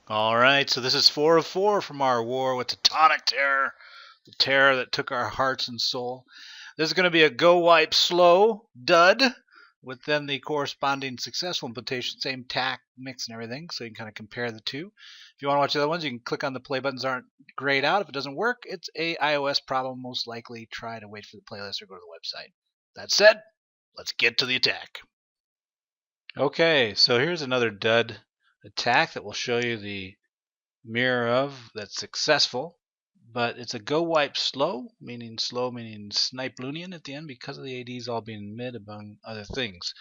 Alright, so this is 4 of 4 from our war with Teutonic terror, the terror that took our hearts and soul. This is going to be a GoWiPe sLo DUD with then the corresponding successful implementation, same tack, mix, and everything, so you can kind of compare the two. If you want to watch the other ones, you can click on the play buttons aren't grayed out. If it doesn't work, it's a iOS problem. Most likely try to wait for the playlist or go to the website. That said, let's get to the attack. Okay, so here's another DUD attack that will show you the mirror of that's successful, but it's a GoWiPe sLo, meaning slow, meaning SnipeLoonian at the end because of the ADs all being mid among other things.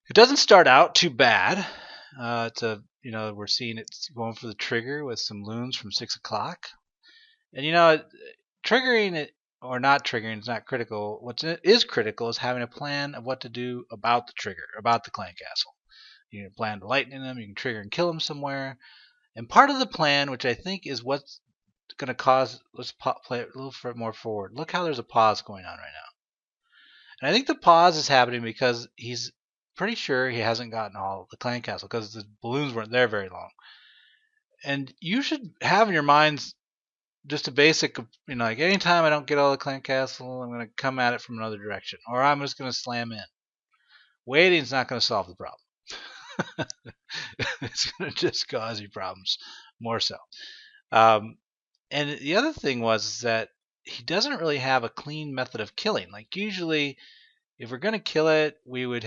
It doesn't start out too bad. We're seeing it going for the trigger with some loons from 6 o'clock, and triggering it or not triggering is not critical. What is critical is having a plan of what to do about the trigger, about the clan castle. You can plan to lightning them, you can trigger and kill them somewhere. And part of the plan, which I think is what's going to cause, let's play it a little more forward. Look how there's a pause going on right now. And I think the pause is happening because he's pretty sure he hasn't gotten all of the clan castle because the balloons weren't there very long. And you should have in your minds just a basic, like anytime I don't get all the clan castle, I'm going to come at it from another direction. Or I'm just going to slam in. Waiting's not going to solve the problem. It's going to just cause you problems more so. And the other thing was that he doesn't really have a clean method of killing. Like usually, if we're going to kill it, we would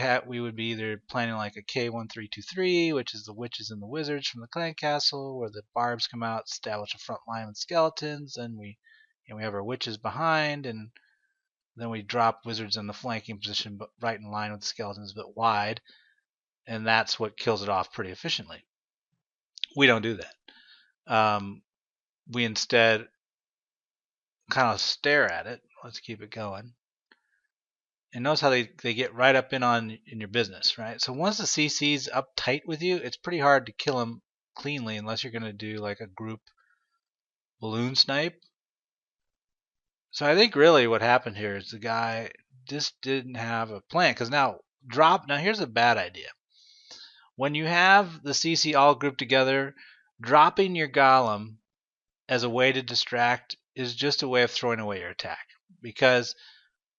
be either planning like a K1323, which is the witches and the wizards from the clan castle, where the barbs come out, establish a front line with skeletons, and we have our witches behind, and then we drop wizards in the flanking position, but right in line with the skeletons, but wide, and that's what kills it off pretty efficiently. We don't do that. We instead kind of stare at it. Let's keep it going. And notice how they get right up in your business, right? So once the CC's up tight with you, it's pretty hard to kill them cleanly unless you're going to do like a group balloon snipe. So I think really what happened here is the guy just didn't have a plan. Because now here's a bad idea. When you have the CC all grouped together, dropping your golem as a way to distract is just a way of throwing away your attack. Because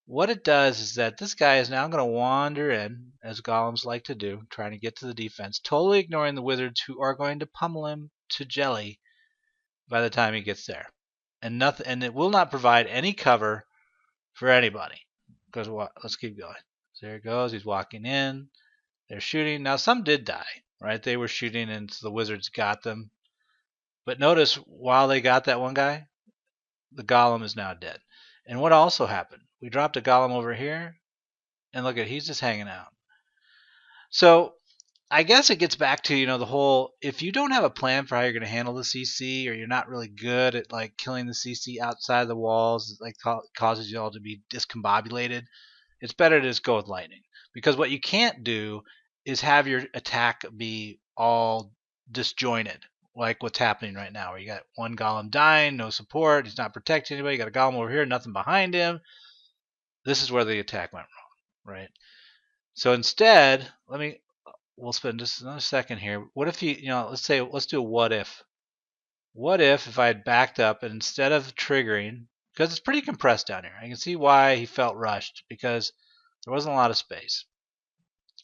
what it does is that this guy is now going to wander in, as golems like to do, trying to get to the defense, totally ignoring the wizards who are going to pummel him to jelly by the time he gets there. And it will not provide any cover for anybody. Because what? Let's keep going. So there he goes. He's walking in. They're shooting. Now some did die, right? They were shooting and the wizards got them. But notice while they got that one guy, the golem is now dead. And what also happened? We dropped a golem over here, and look at he's just hanging out. So I guess it gets back to the whole, if you don't have a plan for how you're going to handle the CC, or you're not really good at like killing the CC outside the walls, like causes you all to be discombobulated, it's better to just go with lightning. Because what you can't do is have your attack be all disjointed, like what's happening right now, where you got one golem dying, no support, he's not protecting anybody, you got a golem over here, nothing behind him. This is where the attack went wrong, right? So instead, we'll spend just another second here. What if let's do a what if. What if I had backed up and instead of triggering, because it's pretty compressed down here, I can see why he felt rushed, because there wasn't a lot of space.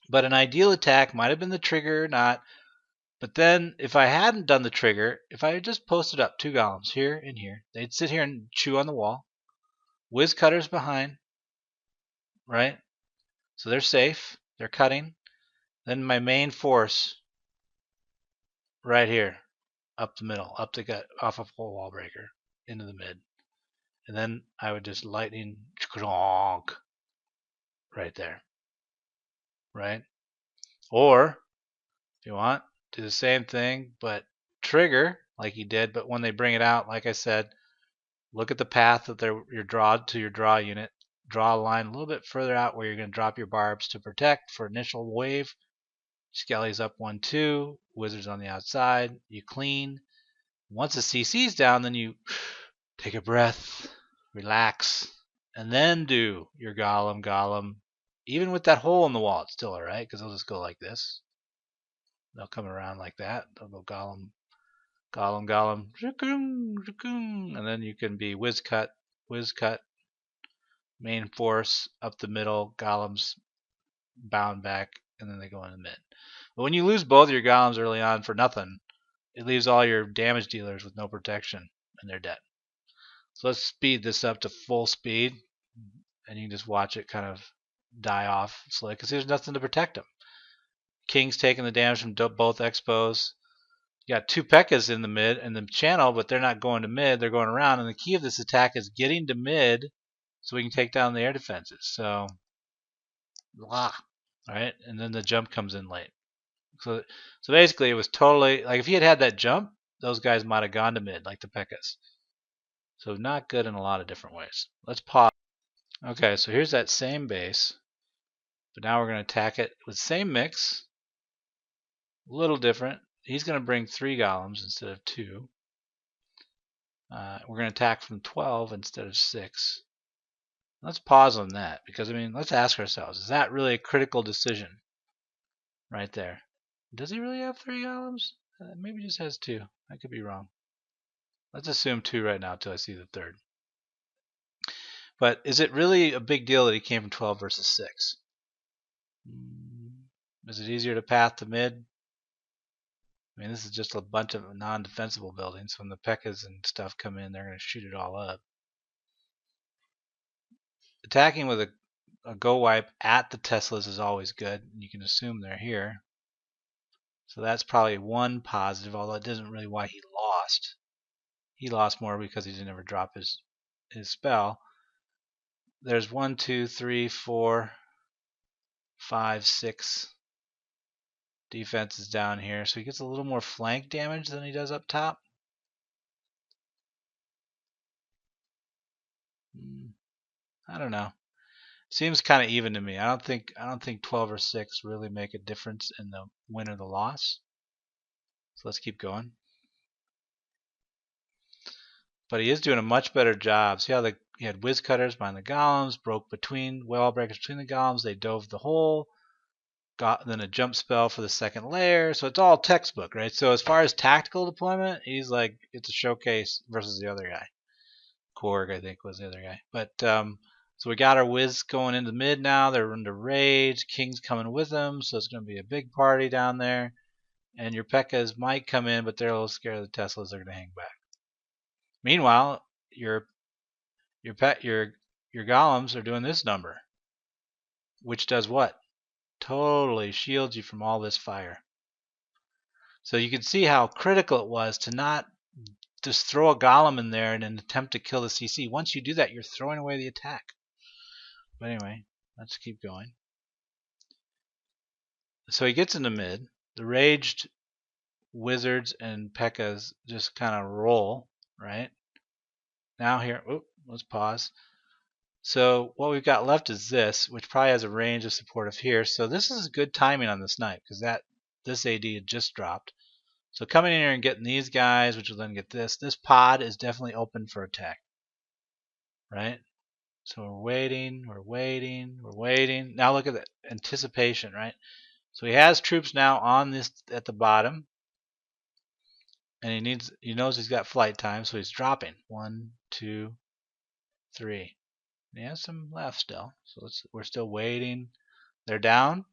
But an ideal attack might have been the trigger or not. But then if I hadn't done the trigger, if I had just posted up two golems here and here, they'd sit here and chew on the wall. Whiz cutters behind, right? So they're safe. They're cutting. Then my main force right here, up the middle, up the gut, off of a wall breaker, into the mid. And then I would just lightning right there. Right? Or, if you want, do the same thing, but trigger like he did, but when they bring it out, like I said, look at the path that your draw unit. Draw a line a little bit further out where you're going to drop your barbs to protect for initial wave. Skelly's up 1-2, wizards on the outside, you clean. Once the CC's down, then you take a breath, relax, and then do your golem. Even with that hole in the wall, it's still alright, because they'll just go like this. They'll come around like that. They'll go golem Golem, golem, Dragoon, Dragoon. And then you can be whiz cut, main force, up the middle, golems bound back, and then they go in the mid. But when you lose both your golems early on for nothing, it leaves all your damage dealers with no protection, and they're dead. So let's speed this up to full speed, and you can just watch it kind of die off slowly because there's nothing to protect them. King's taking the damage from both expos. You got two P.E.K.K.A.s in the mid and the channel, but they're not going to mid, they're going around, and the key of this attack is getting to mid so we can take down the air defenses. So, blah. Alright, and then the jump comes in late. So basically it was totally, like if he had that jump, those guys might have gone to mid, like the P.E.K.K.A.s. So not good in a lot of different ways. Let's pause. Okay, so here's that same base, but now we're going to attack it with the same mix, a little different. He's going to bring 3 golems instead of 2. We're going to attack from 12 instead of 6. Let's pause on that because, I mean, let's ask ourselves, is that really a critical decision right there? Does he really have 3 golems? Maybe he just has 2. I could be wrong. Let's assume 2 right now until I see the third. But is it really a big deal that he came from 12 versus 6? Is it easier to path to mid? I mean, this is just a bunch of non-defensible buildings. When the P.E.K.K.A.s and stuff come in, they're going to shoot it all up. Attacking with a GoWiPe at the Teslas is always good. You can assume they're here. So that's probably one positive, although it isn't really why he lost. He lost more because he didn't ever drop his spell. There's 1, 2, 3, 4, 5, 6 defenses down here. So he gets a little more flank damage than he does up top. I don't know. Seems kind of even to me. I don't think 12 or 6 really make a difference in the win or the loss. So let's keep going. But he is doing a much better job. See how he had whiz cutters behind the golems, broke between wall breakers between the golems. They dove the hole. Got then a jump spell for the second layer. So it's all textbook, right? So as far as tactical deployment, he's like, it's a showcase versus the other guy. KORG, I think, was the other guy. But so we got our whiz going into mid now. They're into rage. King's coming with them, so it's going to be a big party down there. And your P.E.K.K.A.s might come in, but they're a little scared of the Teslas. They're going to hang back. Meanwhile, your golems are doing this number, which does what? Totally shields you from all this fire. So you can see how critical it was to not just throw a golem in there in an attempt to kill the CC. Once you do that, you're throwing away the attack. But anyway, let's keep going. So he gets into mid. The raged wizards and P.E.K.K.A.s just kind of roll, right? Now here, let's pause. So what we've got left is this, which probably has a range of support of here. So this is good timing on the snipe because this AD had just dropped. So coming in here and getting these guys, which will then get this pod is definitely open for attack, right? So we're waiting. Now look at the anticipation, right? So he has troops now on this at the bottom, and he knows he's got flight time, so he's dropping 1, 2, 3. And he has some left still, so we're still waiting. They're down.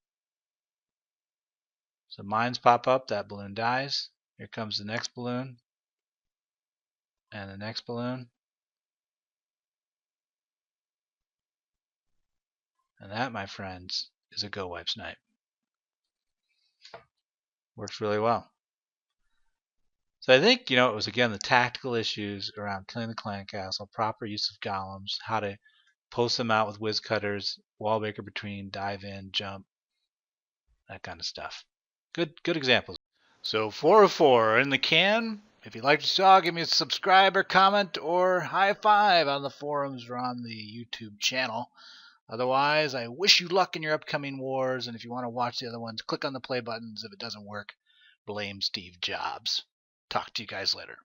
So mines pop up. That balloon dies. Here comes the next balloon, and the next balloon, and that, my friends, is a GoWiPe snipe. Works really well. So I think, it was again the tactical issues around killing the clan castle, proper use of golems, how to post them out with whiz cutters, wall breaker between, dive in, jump, that kind of stuff. Good examples. So 404 in the can. If you liked what you saw, give me a subscribe or comment or high five on the forums or on the YouTube channel. Otherwise, I wish you luck in your upcoming wars, and if you want to watch the other ones, click on the play buttons. If it doesn't work, blame Steve Jobs. Talk to you guys later.